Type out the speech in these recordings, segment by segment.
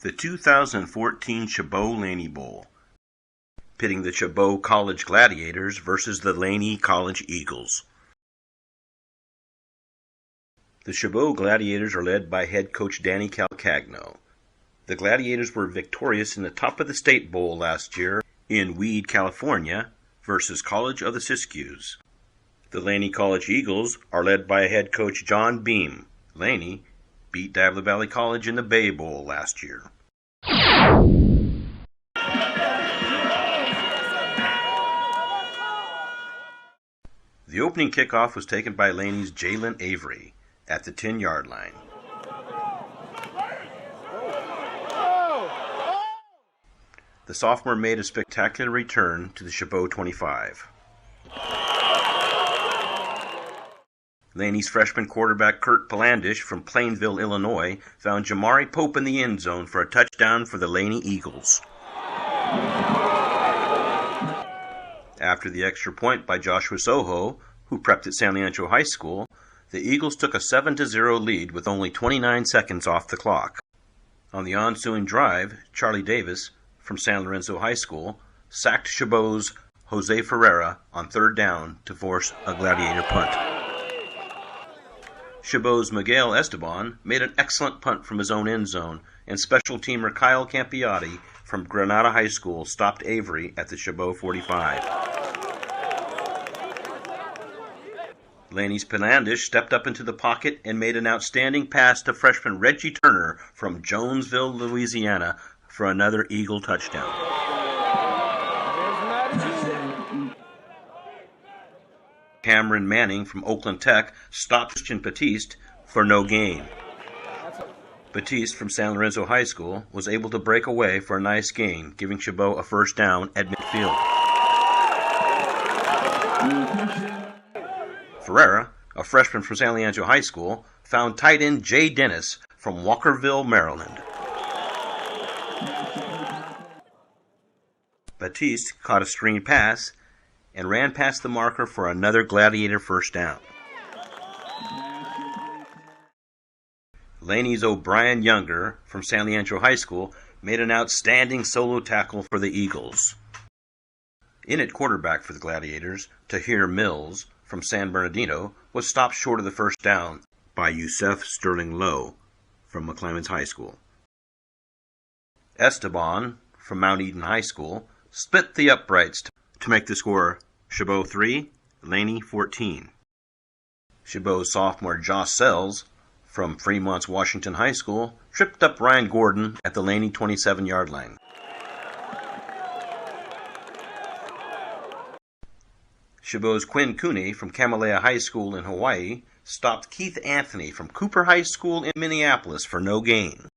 The 2014 Chabot Laney Bowl, pitting the Chabot College Gladiators versus the Laney College Eagles. The Chabot Gladiators are led by head coach Danny Calcagno. The Gladiators were victorious in the Top of the State Bowl last year in Weed, California, versus College of the Siskiyous. The Laney College Eagles are led by head coach John Beam. Laney beat Diablo Valley College in the Bay Bowl last year. The opening kickoff was taken by Laney's Jalen Avery at the 10-yard line. The sophomore made a spectacular return to the Chabot 25. Laney's freshman quarterback Kurt Palandish from Plainville, Illinois, found Jamari Pope in the end zone for a touchdown for the Laney Eagles. After the extra point by Joshua Soho, who prepped at San Leandro High School, the Eagles took a 7-0 lead with only 29 seconds off the clock. On the ensuing drive, Charlie Davis from San Lorenzo High School sacked Chabot's Jose Ferreira on third down to force a Gladiator punt. Chabot's Miguel Esteban made an excellent punt from his own end zone, and special teamer Kyle Campiotti from Granada High School stopped Avery at the Chabot 45. Laney's Palandish stepped up into the pocket and made an outstanding pass to freshman Reggie Turner from Jonesville, Louisiana, for another Eagle touchdown. Cameron Manning from Oakland Tech stopped Christian Batiste for no gain. Batiste from San Lorenzo High School was able to break away for a nice gain, giving Chabot a first down at midfield. Ferreira, a freshman from San Leandro High School, found tight end Jay Dennis from Walkerville, Maryland. Batiste caught a screen pass and ran past the marker for another Gladiator first down. Laney's O'Brien Younger from San Leandro High School made an outstanding solo tackle for the Eagles. In at quarterback for the Gladiators, Tahir Mills from San Bernardino was stopped short of the first down by Yusef Sterling Lowe from McClemens High School. Esteban from Mount Eden High School split the uprights to make the score Chabot 3, Laney 14. Chabot's sophomore Josh Sells from Fremont's Washington High School tripped up Ryan Gordon at the Laney 27-yard line. Chabot's Quinn Cooney from Kamalea High School in Hawaii stopped Keith Anthony from Cooper High School in Minneapolis for no gain.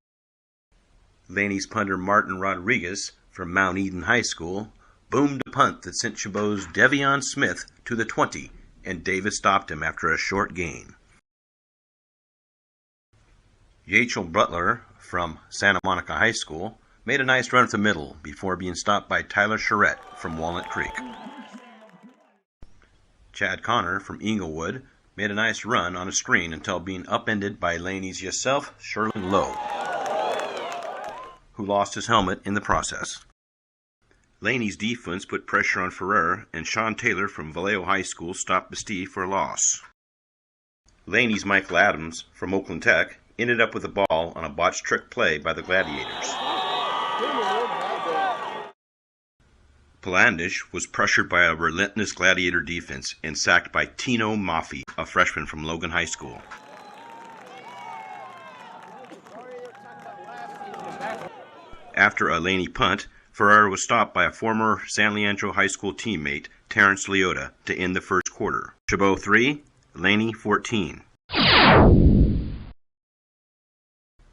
Laney's punter Martin Rodriguez from Mount Eden High School boomed a punt that sent Chabot's Devion Smith to the 20, and Davis stopped him after a short gain. Yachel Butler from Santa Monica High School made a nice run at the middle before being stopped by Tyler Charette from Walnut Creek. Chad Connor from Inglewood made a nice run on a screen until being upended by Laney's Yusef Sterling Lowe, who lost his helmet in the process. Laney's defense put pressure on Ferrer, and Sean Taylor from Vallejo High School stopped Bastille for a loss. Laney's Michael Adams from Oakland Tech ended up with the ball on a botched trick play by the Gladiators. Palandish was pressured by a relentless Gladiator defense and sacked by Tino Maffei, a freshman from Logan High School. After a Laney punt, Ferrer was stopped by a former San Leandro High School teammate, Terrence Leota, to end the first quarter. Chabot 3, Laney 14.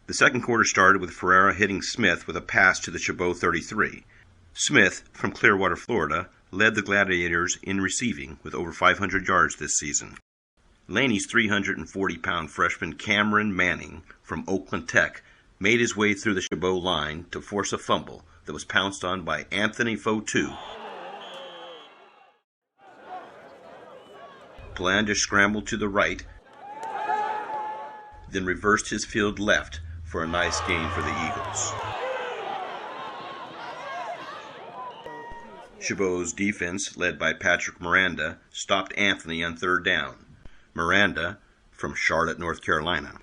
The second quarter started with Ferreira hitting Smith with a pass to the Chabot 33. Smith, from Clearwater, Florida, led the Gladiators in receiving with over 500 yards this season. Laney's 340-pound freshman Cameron Manning from Oakland Tech made his way through the Chabot line to force a fumble that was pounced on by Anthony Fotu. Palandish scrambled to the right, then reversed his field left for a nice gain for the Eagles. Chabot's defense, led by Patrick Miranda, stopped Anthony on third down. Miranda, from Charlotte, North Carolina.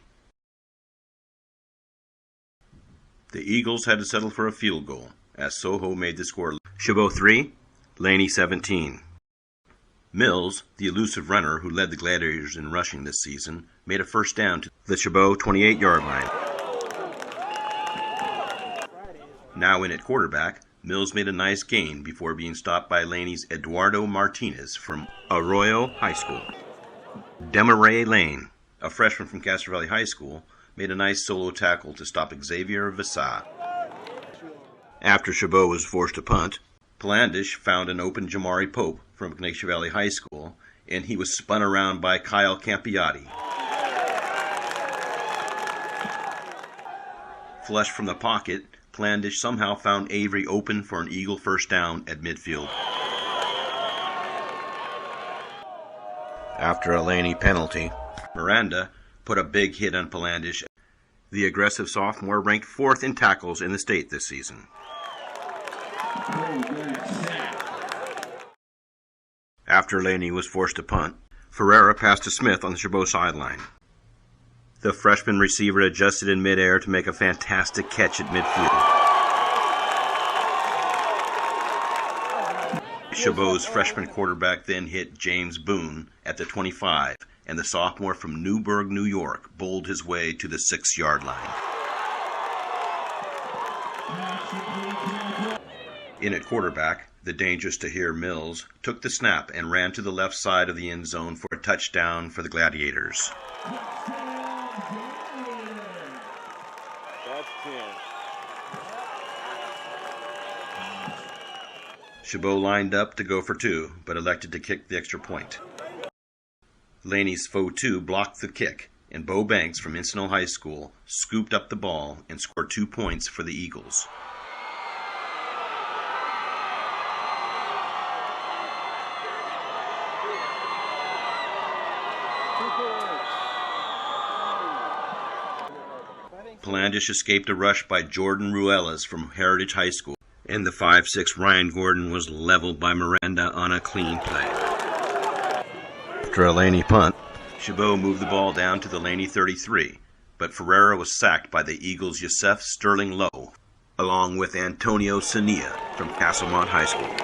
The Eagles had to settle for a field goal, as Soho made the score. Chabot 3, Laney 17. Mills, the elusive runner who led the Gladiators in rushing this season, made a first down to the Chabot 28-yard line. Now in at quarterback, Mills made a nice gain before being stopped by Laney's Eduardo Martinez from Arroyo High School. Demaray Lane, a freshman from Castro Valley High School, made a nice solo tackle to stop Xavier Visa. After Chabot was forced to punt, Palandish found an open Jamari Pope from Castro Valley High School, and he was spun around by Kyle Campiati. Flushed from the pocket, Palandish somehow found Avery open for an Eagle first down at midfield. After a Laney penalty, Miranda put a big hit on Palandish. The aggressive sophomore ranked 4th in tackles in the state this season. After Laney was forced to punt, Ferreira passed to Smith on the Chabot sideline. The freshman receiver adjusted in midair to make a fantastic catch at midfield. Chabot's freshman quarterback then hit James Boone at the 25, and the sophomore from Newburgh, New York, bowled his way to the 6-yard line. In at quarterback, the dangerous Tahir Mills took the snap and ran to the left side of the end zone for a touchdown for the Gladiators. That's 10. Chabot lined up to go for 2, but elected to kick the extra point. Laney's foe 2 blocked the kick, and Bo Banks from Encino High School scooped up the ball and scored 2 points for the Eagles. Palandish escaped a rush by Jordan Ruelas from Heritage High School, and the 5'6" Ryan Gordon was leveled by Miranda on a clean play. After a Laney punt, Chabot moved the ball down to the Laney 33, but Ferreira was sacked by the Eagles' Yosef Sterling Lowe, along with Antonio Sania from Castlemont High School.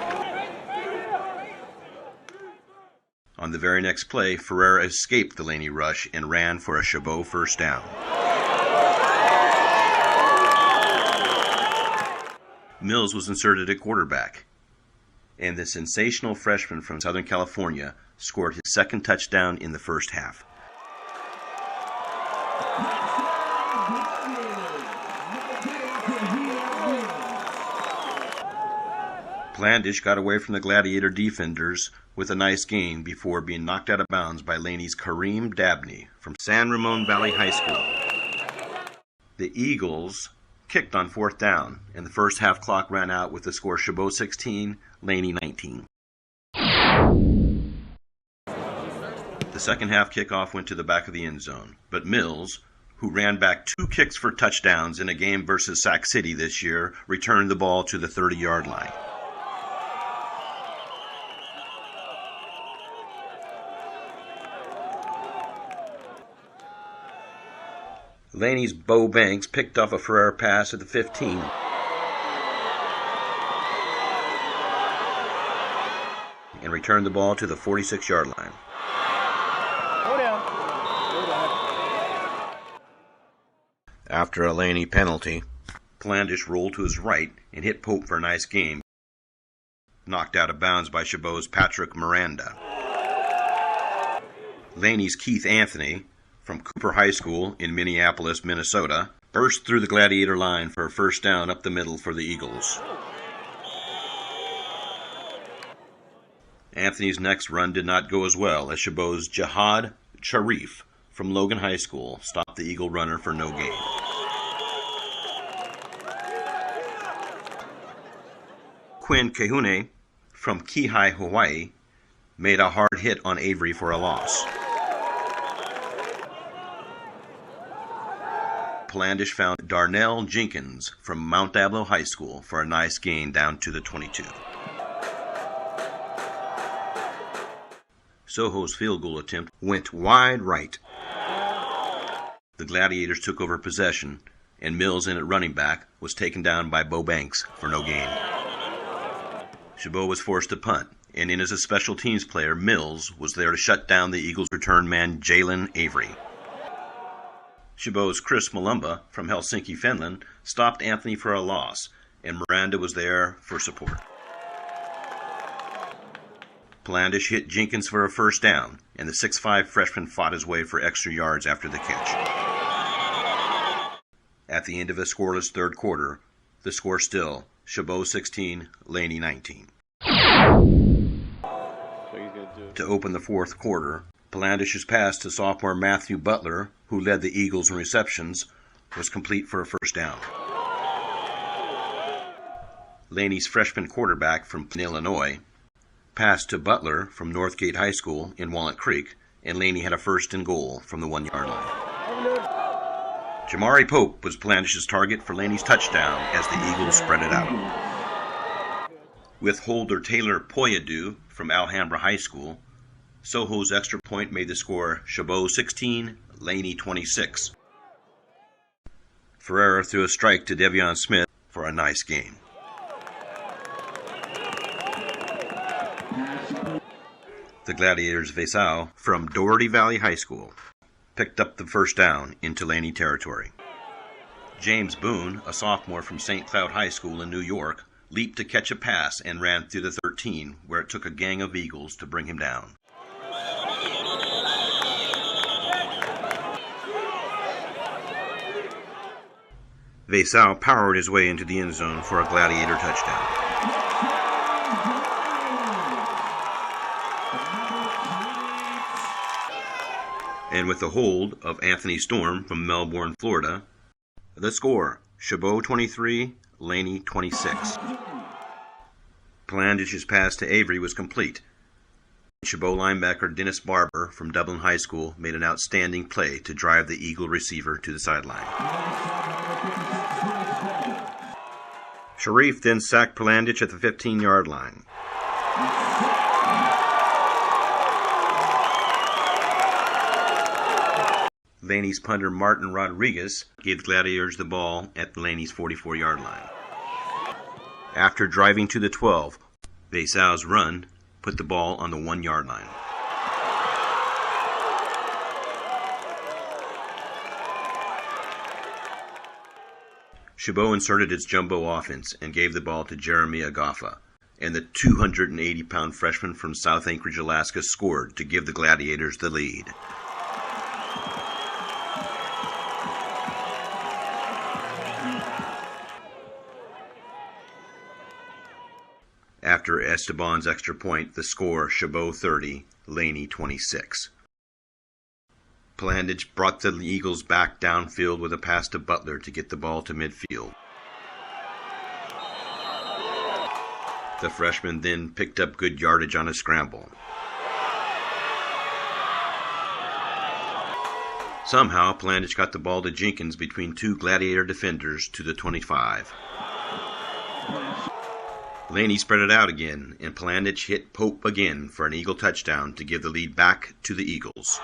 On the very next play, Ferreira escaped the Laney rush and ran for a Chabot first down. Mills was inserted at quarterback, and the sensational freshman from Southern California scored his second touchdown in the first half. Palandish got away from the Gladiator defenders with a nice gain before being knocked out of bounds by Laney's Kareem Dabney from San Ramon Valley High School. The Eagles kicked on 4th down, and the first half clock ran out with the score Chabot 16, Laney 19. The second half kickoff went to the back of the end zone, but Mills, who ran back 2 kicks for touchdowns in a game versus Sac City this year, returned the ball to the 30-yard line. Laney's Bo Banks picked off a Ferreira pass at the 15. And returned the ball to the 46-yard line. Go down. After a Laney penalty, Palandish rolled to his right and hit Pope for a nice gain, knocked out of bounds by Chabot's Patrick Miranda. Laney's Keith Anthony from Cooper High School in Minneapolis, Minnesota, burst through the Gladiator line for a first down up the middle for the Eagles. Anthony's next run did not go as well, as Chabot's Jihad Sharif from Logan High School stopped the Eagle runner for no gain. Quinn Kehune from Kihei, Hawaii, made a hard hit on Avery for a loss. Palandish found Darnell Jenkins from Mount Diablo High School for a nice gain down to the 22. Soho's field goal attempt went wide right. The Gladiators took over possession, and Mills in at running back was taken down by Bo Banks for no gain. Chabot was forced to punt, and in as a special teams player, Mills was there to shut down the Eagles' return man Jalen Avery. Chabot's Chris Malumba from Helsinki, Finland, stopped Anthony for a loss, and Miranda was there for support. Palandish hit Jenkins for a first down, and the 6'5 freshman fought his way for extra yards after the catch. At the end of a scoreless third quarter, the score still, Chabot 16, Laney 19. To open the fourth quarter, Palandish's pass to sophomore Matthew Butler, who led the Eagles in receptions, was complete for a first down. Laney's freshman quarterback from Illinois passed to Butler from Northgate High School in Walnut Creek, and Laney had a first and goal from the 1-yard line. Jamari Pope was Palandish's target for Laney's touchdown as the Eagles spread it out. With holder Taylor Poyadu from Alhambra High School, Soho's extra point made the score Chabot 16, Laney 26. Ferreira threw a strike to Devion Smith for a nice gain. The Gladiators' Vesau from Doherty Valley High School picked up the first down into Laney territory. James Boone, a sophomore from St. Cloud High School in New York, leaped to catch a pass and ran through the 13, where it took a gang of Eagles to bring him down. Vesau powered his way into the end zone for a Gladiator touchdown. And with the hold of Anthony Storm from Melbourne, Florida, the score, Chabot 23, Laney 26. Palandish's pass to Avery was complete. Chabot linebacker Dennis Barber from Dublin High School made an outstanding play to drive the Eagle receiver to the sideline. Sharif then sacked Palandish at the 15-yard line. Laney's punter Martin Rodriguez gave the Gladiators the ball at Laney's 44-yard line. After driving to the 12, Vesau's run put the ball on the 1-yard line. Chabot inserted its jumbo offense and gave the ball to Jeremy Agaffa, and the 280-pound freshman from South Anchorage, Alaska scored to give the Gladiators the lead. After Esteban's extra point, the score, Chabot 30, Laney 26. Palandish brought the Eagles back downfield with a pass to Butler to get the ball to midfield. The freshman then picked up good yardage on a scramble. Somehow, Palandish got the ball to Jenkins between two Gladiator defenders to the 25. Laney spread it out again, and Palandish hit Pope again for an Eagle touchdown to give the lead back to the Eagles.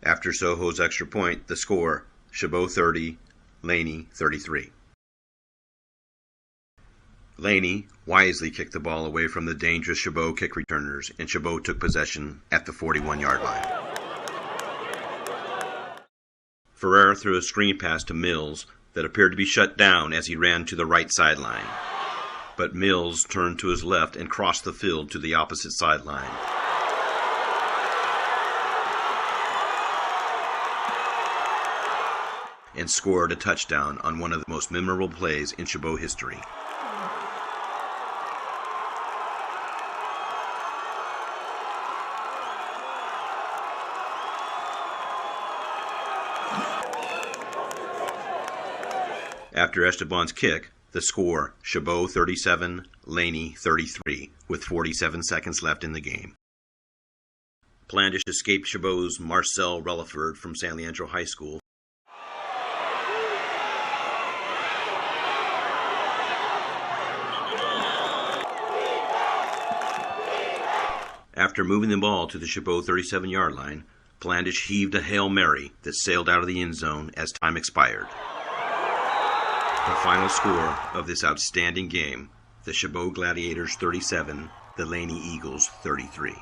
After Soho's extra point, the score, Chabot 30, Laney 33. Laney wisely kicked the ball away from the dangerous Chabot kick returners, and Chabot took possession at the 41-yard line. Ferreira threw a screen pass to Mills that appeared to be shut down as he ran to the right sideline. But Mills turned to his left and crossed the field to the opposite sideline. And scored a touchdown on one of the most memorable plays in Chabot history. After Esteban's kick, the score, Chabot 37, Laney 33, with 47 seconds left in the game. Blandish escaped Chabot's Marcel Relaford from San Leandro High School. After moving the ball to the Chabot 37-yard line, Blandish heaved a Hail Mary that sailed out of the end zone as time expired. The final score of this outstanding game, the Chabot Gladiators 37, the Laney Eagles 33.